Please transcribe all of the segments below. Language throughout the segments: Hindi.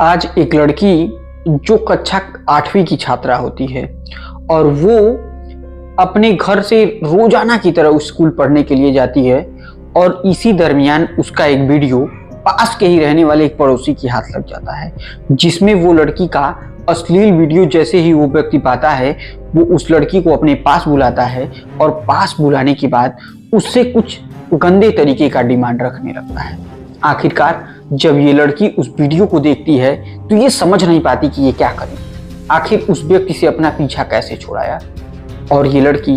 आज एक लड़की जो कक्षा 8वीं की छात्रा होती है और वो अपने घर से रोजाना की तरह स्कूल पढ़ने के लिए जाती है और इसी दरमियान उसका एक वीडियो पास के ही रहने वाले एक पड़ोसी के हाथ लग जाता है, जिसमें वो लड़की का अश्लील वीडियो जैसे ही वो व्यक्ति पाता है वो उस लड़की को अपने पास बुलाता है और पास बुलाने के बाद उससे कुछ गंदे तरीके का डिमांड रखने लगता है। आखिरकार जब ये लड़की उस वीडियो को देखती है तो ये समझ नहीं पाती कि ये क्या करे, आखिर उस व्यक्ति से अपना पीछा कैसे छुड़ाया। और ये लड़की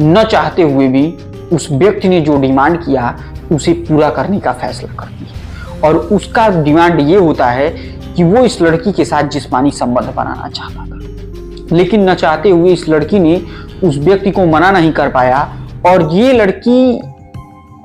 न चाहते हुए भी उस व्यक्ति ने जो डिमांड किया उसे पूरा करने का फैसला करती है और उसका डिमांड ये होता है कि वो इस लड़की के साथ जिस्मानी संबंध बनाना चाहता था, लेकिन न चाहते हुए इस लड़की ने उस व्यक्ति को मना नहीं कर पाया और ये लड़की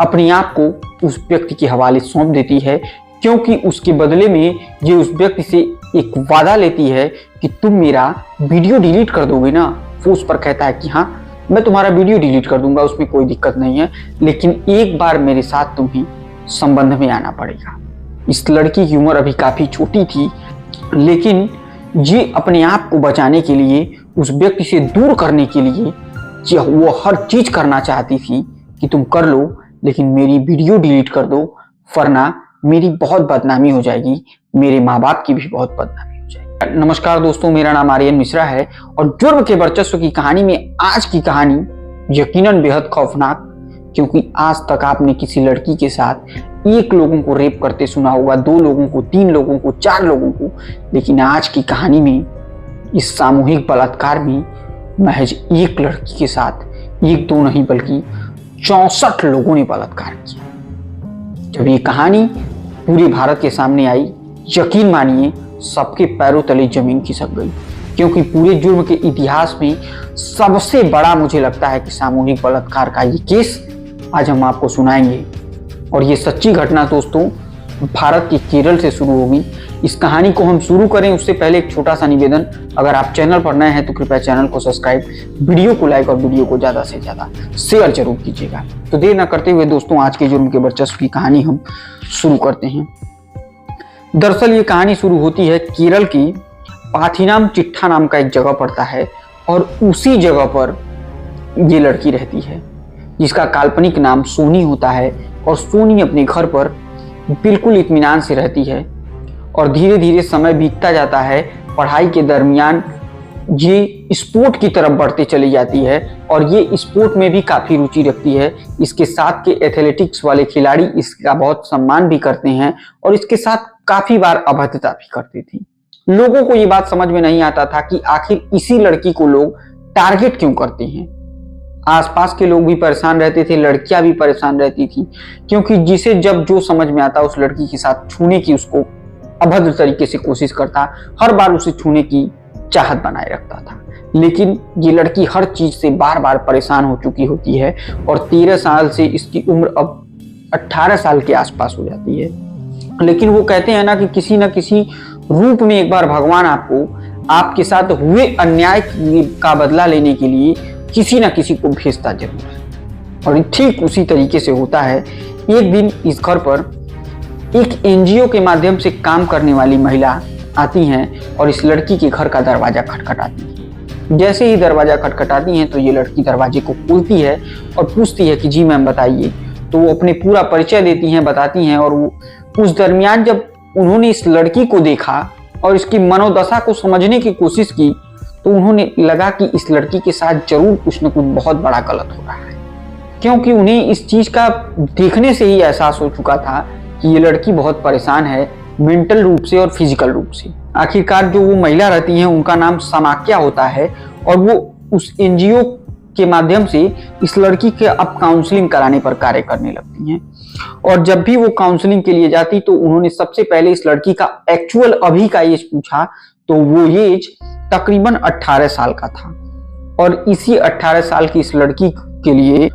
अपने आप को उस व्यक्ति के हवाले सौंप देती है, क्योंकि उसके बदले में ये उस व्यक्ति से एक वादा लेती है कि तुम मेरा वीडियो डिलीट कर दोगे ना। वो उस पर कहता है कि हाँ मैं तुम्हारा वीडियो डिलीट कर दूंगा, उसमें कोई दिक्कत नहीं है, लेकिन एक बार मेरे साथ तुम्हें संबंध में आना पड़ेगा। इस लड़की की उम्र अभी काफी छोटी थी, लेकिन ये अपने आप को बचाने के लिए, उस व्यक्ति से दूर करने के लिए वो हर चीज करना चाहती थी कि तुम कर लो लेकिन मेरी वीडियो डिलीट कर दो, वरना मेरी बहुत बदनामी हो जाएगी, मेरे माँ बाप की भी बहुत बदनामी हो जाएगी। नमस्कार दोस्तों, मेरा नाम आर्यन मिश्रा है और जुर्म के वर्चस्व की कहानी में आज की कहानी यकीनन बेहद खौफनाक, क्योंकि आज तक आपने किसी लड़की के साथ एक लोगों को रेप करते सुना होगा, 2 लोगों को, 3 लोगों को, 4 लोगों को, लेकिन आज की कहानी में इस सामूहिक बलात्कार में महज एक लड़की के साथ 1-2 नहीं बल्कि 64 लोगों ने बलात्कार किया। जब ये कहानी पूरे भारत के सामने आई, यकीन मानिए सबके पैरों तले जमीन खिसक गई, क्योंकि पूरे जुर्म के इतिहास में सबसे बड़ा मुझे लगता है कि सामूहिक बलात्कार का ये केस आज हम आपको सुनाएंगे। और ये सच्ची घटना दोस्तों भारत के केरल से शुरू होगी। इस कहानी को हम शुरू करें उससे पहले एक छोटा सा निवेदन, अगर आप चैनल पर नए हैं तो कृपया चैनल को सब्सक्राइब, वीडियो को लाइक और वीडियो को ज्यादा से ज्यादा शेयर जरूर कीजिएगा। तो देर न करते हुए दोस्तों आज के जुर्म के वर्चस्व की कहानी हम शुरू करते हैं। दरअसल ये कहानी शुरू होती है केरल की पाथिनाम चिट्ठा नाम का एक जगह पड़ता है और उसी जगह पर ये लड़की रहती है जिसका काल्पनिक नाम सोनी होता है। और सोनी अपने घर पर बिल्कुल इत्मीनान से रहती है और धीरे धीरे समय बीतता जाता है। पढ़ाई के दरमियान ये स्पोर्ट की तरफ बढ़ते चली जाती है और ये स्पोर्ट में भी काफ़ी रुचि रखती है। इसके साथ के एथलेटिक्स वाले खिलाड़ी इसका बहुत सम्मान भी करते हैं और इसके साथ काफ़ी बार अभद्रता भी करती थी। लोगों को ये बात समझ में नहीं आता था कि आखिर इसी लड़की को लोग टारगेट क्यों करते हैं। आसपास के लोग भी परेशान रहते थे, लड़कियां भी परेशान रहती थी, क्योंकि जिसे जब जो समझ में आता उस लड़की के साथ छूने की उसको अभद्र तरीके से कोशिश करता, हर बार उसे छूने की चाहत बनाए रखता था। लेकिन ये लड़की हर चीज से बार बार परेशान हो चुकी होती है और 13 साल से इसकी उम्र अब 18 साल के आसपास हो जाती है। लेकिन वो कहते हैं ना कि किसी न किसी रूप में एक बार भगवान आपको आपके साथ हुए अन्याय का बदला लेने के लिए किसी न किसी को भेजता जरूर है। और ठीक उसी तरीके से होता है। एक दिन इस घर पर एक एनजीओ के माध्यम से काम करने वाली महिला आती हैं और इस लड़की के घर का दरवाजा खटखटाती है। जैसे ही दरवाजा खटखटाती हैं तो ये लड़की दरवाजे को खोलती है और पूछती है कि जी मैम बताइए। तो वो अपने पूरा परिचय देती हैं, बताती हैं। और वो उस दरमियान जब उन्होंने इस लड़की को देखा और इसकी मनोदशा को समझने की कोशिश की तो उन्होंने लगा कि इस लड़की के साथ जरूर कुछ न कुछ बहुत बड़ा गलत हो रहा है, क्योंकि उन्हें इस चीज का देखने से ही एहसास हो चुका था कि ये लड़की बहुत परेशान है मेंटल रूप से और फिजिकल रूप से। आखिरकार जो वो महिला रहती हैं उनका नाम समाक्या होता है और वो उस एनजीओ के माध्यम से इस लड़की के अब काउंसलिंग कराने पर कार्य करने लगती हैं। और जब भी वो काउंसलिंग के लिए जाती तो उन्होंने सबसे पहले इस लड़की का एक्चुअल अभी का एज पूछा, तो वो एज तकरीबन 18 साल का था। और इसी 18 साल की इस लड़की के लिए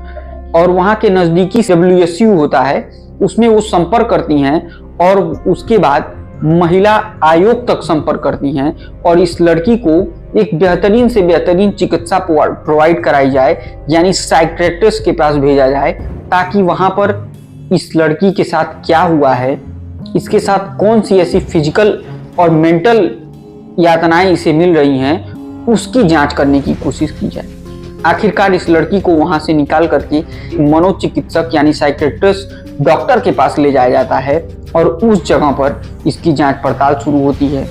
और वहाँ के नज़दीकी WSU होता है उसमें वो संपर्क करती हैं और उसके बाद महिला आयोग तक संपर्क करती हैं और इस लड़की को एक बेहतरीन से बेहतरीन चिकित्सा प्रोवाइड कराई जाए, यानी साइकियाट्रिस्ट के पास भेजा जाए, ताकि वहाँ पर इस लड़की के साथ क्या हुआ है, इसके साथ कौन सी ऐसी फिजिकल और मेंटल यातनाएं इसे मिल रही हैं उसकी जांच करने की कोशिश की जाए। आखिरकार इस लड़की को वहां से निकाल करके मनोचिकित्सक यानी साइकियाट्रिस्ट डॉक्टर के पास ले जाया जाता है और उस जगह पर इसकी जांच पड़ताल शुरू होती है।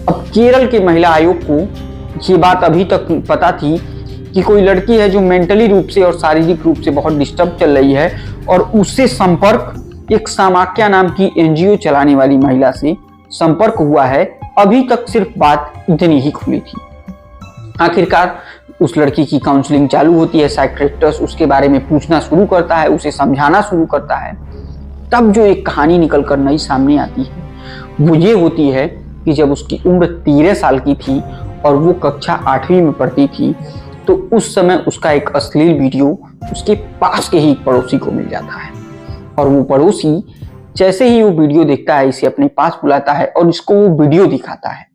अब केरल के महिला आयोग को ये बात अभी तक पता थी कि कोई लड़की है जो मेंटली रूप से और शारीरिक रूप से बहुत डिस्टर्ब चल रही है और उससे संपर्क एक समाख्या नाम की एनजीओ चलाने वाली महिला से संपर्क हुआ है। अभी तक सिर्फ बात इतनी ही खुली थी। आखिरकार उस लड़की की काउंसलिंग चालू होती है। साइकियाट्रिस्ट उसके बारे में पूछना शुरू करता है, उसे समझाना शुरू करता है। तब जो एक कहानी निकल कर नई सामने आती है वो ये होती है कि जब उसकी उम्र 13 साल की थी और वो कक्षा 8वीं में पढ़ती थी तो उस समय उसका एक अश्लील वीडियो उसके पास के ही पड़ोसी को मिल जाता है और वो पड़ोसी जैसे ही वो वीडियो देखता है इसे अपने पास बुलाता है और इसको वो वीडियो दिखाता है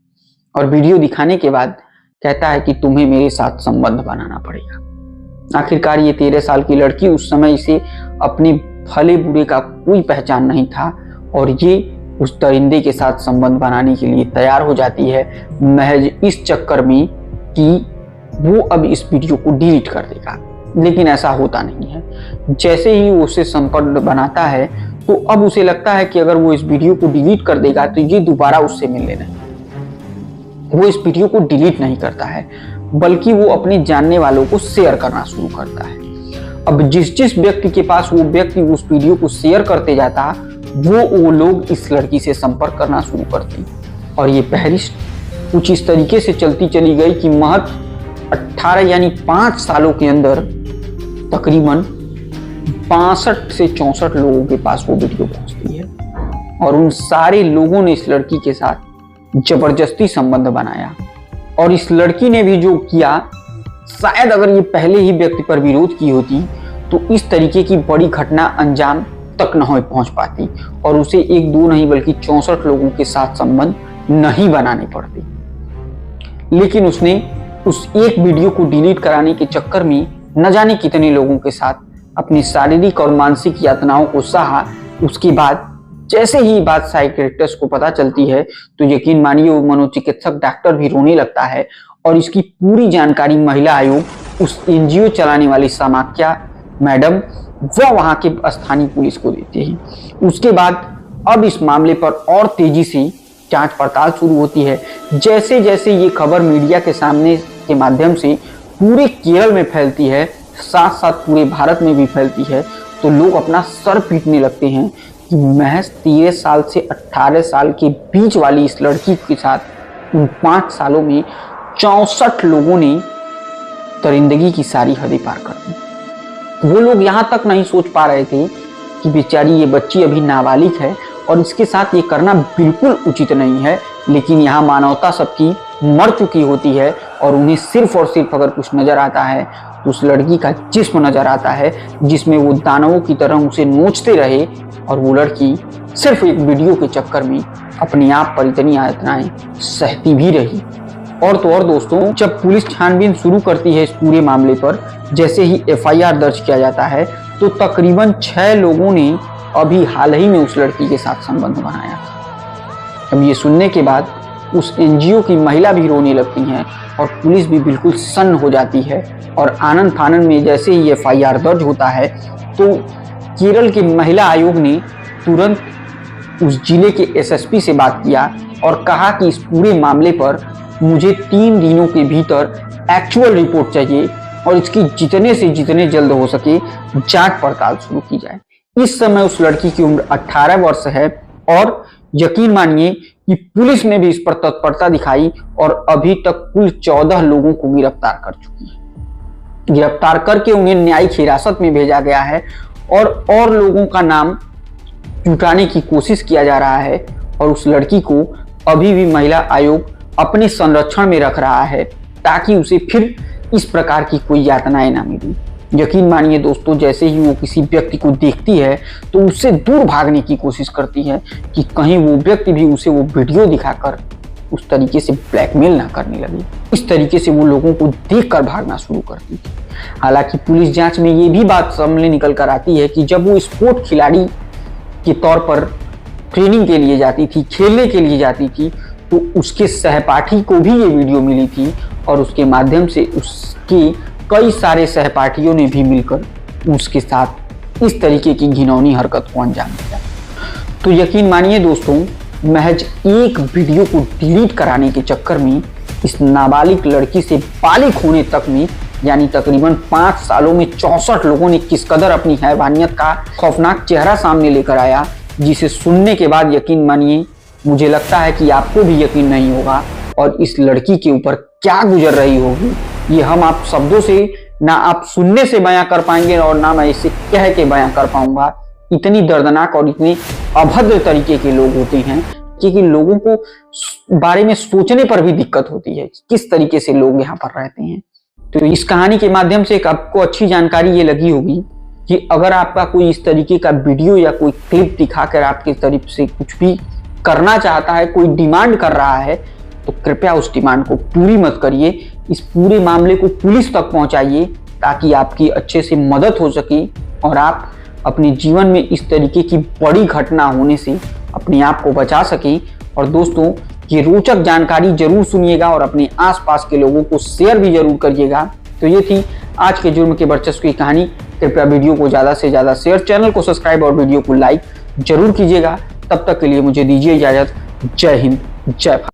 और वीडियो दिखाने के बाद कहता है कि तुम्हें मेरे साथ संबंध बनाना पड़ेगा। आखिरकार ये 13 साल की लड़की उस समय इसे अपने भले बुरे का कोई पहचान नहीं था और ये उस दरिंदे के साथ संबंध बनाने के लिए तैयार हो जाती है महज इस चक्कर में कि वो अब इस वीडियो को डिलीट कर देगा। लेकिन ऐसा होता नहीं है। जैसे ही वो उससे संपर्क बनाता है तो अब उसे लगता है कि अगर वो इस वीडियो को डिलीट कर देगा तो ये दोबारा उससे मिलने नहीं। वो इस वीडियो को डिलीट नहीं करता है बल्कि वो अपने जानने वालों को शेयर करना शुरू करता है। अब जिस जिस व्यक्ति के पास वो व्यक्ति उस वीडियो को शेयर करते जाता वो लोग इस लड़की से संपर्क करना शुरू करते और ये फहरिस्त कुछ इस तरीके से चलती चली गई कि महज 18 यानी 5 सालों के अंदर तकरीबन 62 से 64 लोगों के पास वो वीडियो पहुंचती है और उन सारे लोगों ने इस लड़की के साथ जबरदस्ती संबंध बनाया। और इस लड़की ने भी जो किया शायद अगर ये पहले ही व्यक्ति पर विरोध की होती तो इस तरीके की बड़ी घटना अंजाम तक न हो पहुंच पाती और उसे 1-2 नहीं बल्कि 64 लोगों के साथ संबंध नहीं बनाने पड़ते। लेकिन उसने उस एक वीडियो को डिलीट कराने के चक्कर में न जाने कितने लोगों के साथ अपनी शारीरिक और मानसिक यातनाओं को सहा। उसके बाद जैसे ही बात साइकियाट्रिस्ट को पता चलती है तो यकीन मानिए वो मनोचिकित्सक डॉक्टर भी रोने लगता है और इसकी पूरी जानकारी महिला आयोग उस एनजीओ चलाने वाली समाख्या मैडम वह वहां के स्थानीय पुलिस को देते हैं। उसके बाद अब इस मामले पर और तेजी से जांच पड़ताल शुरू होती है। जैसे जैसे ये खबर मीडिया के सामने के माध्यम से पूरे केरल में फैलती है साथ साथ पूरे भारत में भी फैलती है तो लोग अपना सर पीटने लगते हैं कि महज 13 साल से 18 साल के बीच वाली इस लड़की के साथ उन 5 सालों में 64 लोगों ने दरिंदगी की सारी हदें पार कर दी। वो लोग यहाँ तक नहीं सोच पा रहे थे कि बेचारी ये बच्ची अभी नाबालिग है और इसके साथ ये करना बिल्कुल उचित नहीं है, लेकिन यहाँ मानवता सबकी मर चुकी होती है और उन्हें सिर्फ और सिर्फ अगर कुछ नजर आता है तो उस लड़की का जिस्म नजर आता है जिसमें वो दानवों की तरह उसे नोचते रहे और वो लड़की सिर्फ एक वीडियो के चक्कर में अपने आप पर इतनी यातनाएं सहती भी रही। और तो और दोस्तों, जब पुलिस छानबीन शुरू करती है इस पूरे मामले पर, जैसे ही एफआईआर दर्ज किया जाता है तो तकरीबन 6 लोगों ने अभी हाल ही में उस लड़की के साथ संबंध बनाया। अब ये सुनने के बाद उस एनजीओ की महिला भी रोने लगती हैं और पुलिस भी बिल्कुल सन्न हो जाती है और आनंद फानन में जैसे ही एफआईआर दर्ज होता है तो केरल के महिला आयोग ने तुरंत उस जिले के एसएसपी से बात किया और कहा कि इस पूरे मामले पर मुझे 3 दिनों के भीतर एक्चुअल रिपोर्ट चाहिए और इसकी जितने से जितने जल्द हो सके जांच पड़ताल शुरू की जाए। इस समय उस लड़की की उम्र 18 वर्ष है और यकीन मानिए कि पुलिस ने भी इस पर तत्परता दिखाई और अभी तक कुल 14 लोगों को गिरफ्तार कर चुकी है। गिरफ्तार करके उन्हें न्यायिक हिरासत में भेजा गया है और लोगों का नाम जुटाने की कोशिश किया जा रहा है और उस लड़की को अभी भी महिला आयोग अपने संरक्षण में रख रहा है ताकि उसे फिर इस प्रकार की कोई यातनाएं ना मिली। यकीन मानिए दोस्तों, जैसे ही वो किसी व्यक्ति को देखती है तो उससे दूर भागने की कोशिश करती है कि कहीं वो व्यक्ति भी उसे वो वीडियो दिखाकर उस तरीके से ब्लैकमेल ना करने लगे। इस तरीके से वो लोगों को देखकर भागना शुरू करती थी। हालांकि पुलिस जांच में ये भी बात सामने निकल कर आती है कि जब वो स्पोर्ट खिलाड़ी के तौर पर ट्रेनिंग के लिए जाती थी, खेलने के लिए जाती थी, तो उसके सहपाठी को भी ये वीडियो मिली थी और उसके माध्यम से उसके कई सारे सहपाठियों ने भी मिलकर उसके साथ इस तरीके की घिनौनी हरकत को अंजाम दिया। तो यकीन मानिए दोस्तों, महज एक वीडियो को डिलीट कराने के चक्कर में इस नाबालिग लड़की से बालिग होने तक में यानी तकरीबन 5 सालों में 64 लोगों ने किस कदर अपनी हैवानियत का खौफनाक चेहरा सामने लेकर आया, जिसे सुनने के बाद यकीन मानिए मुझे लगता है कि आपको भी यकीन नहीं होगा और इस लड़की के ऊपर क्या गुजर रही होगी ये हम आप शब्दों से ना आप सुनने से बयां कर पाएंगे और ना मैं इसे कह के बयां कर पाऊंगा। इतनी दर्दनाक और इतनी अभद्र तरीके के लोग होते हैं कि लोगों को बारे में सोचने पर भी दिक्कत होती है किस तरीके से लोग यहाँ पर रहते हैं। तो इस कहानी के माध्यम से आपको अच्छी जानकारी ये लगी होगी कि अगर आपका कोई इस तरीके का वीडियो या कोई क्लिप दिखाकर आपकी तरफ से कुछ भी करना चाहता है, कोई डिमांड कर रहा है, तो कृपया उस डिमांड को पूरी मत करिए। इस पूरे मामले को पुलिस तक पहुंचाइए ताकि आपकी अच्छे से मदद हो सके और आप अपने जीवन में इस तरीके की बड़ी घटना होने से अपने आप को बचा सकें। और दोस्तों, ये रोचक जानकारी जरूर सुनिएगा और अपने आसपास के लोगों को शेयर भी जरूर करिएगा। तो ये थी आज के जुर्म के वर्चस्व की कहानी। कृपया वीडियो को ज़्यादा से ज़्यादा शेयर, चैनल को सब्सक्राइब और वीडियो को लाइक जरूर कीजिएगा। तब तक के लिए मुझे दीजिए इजाज़त। जय हिंद, जय भारत।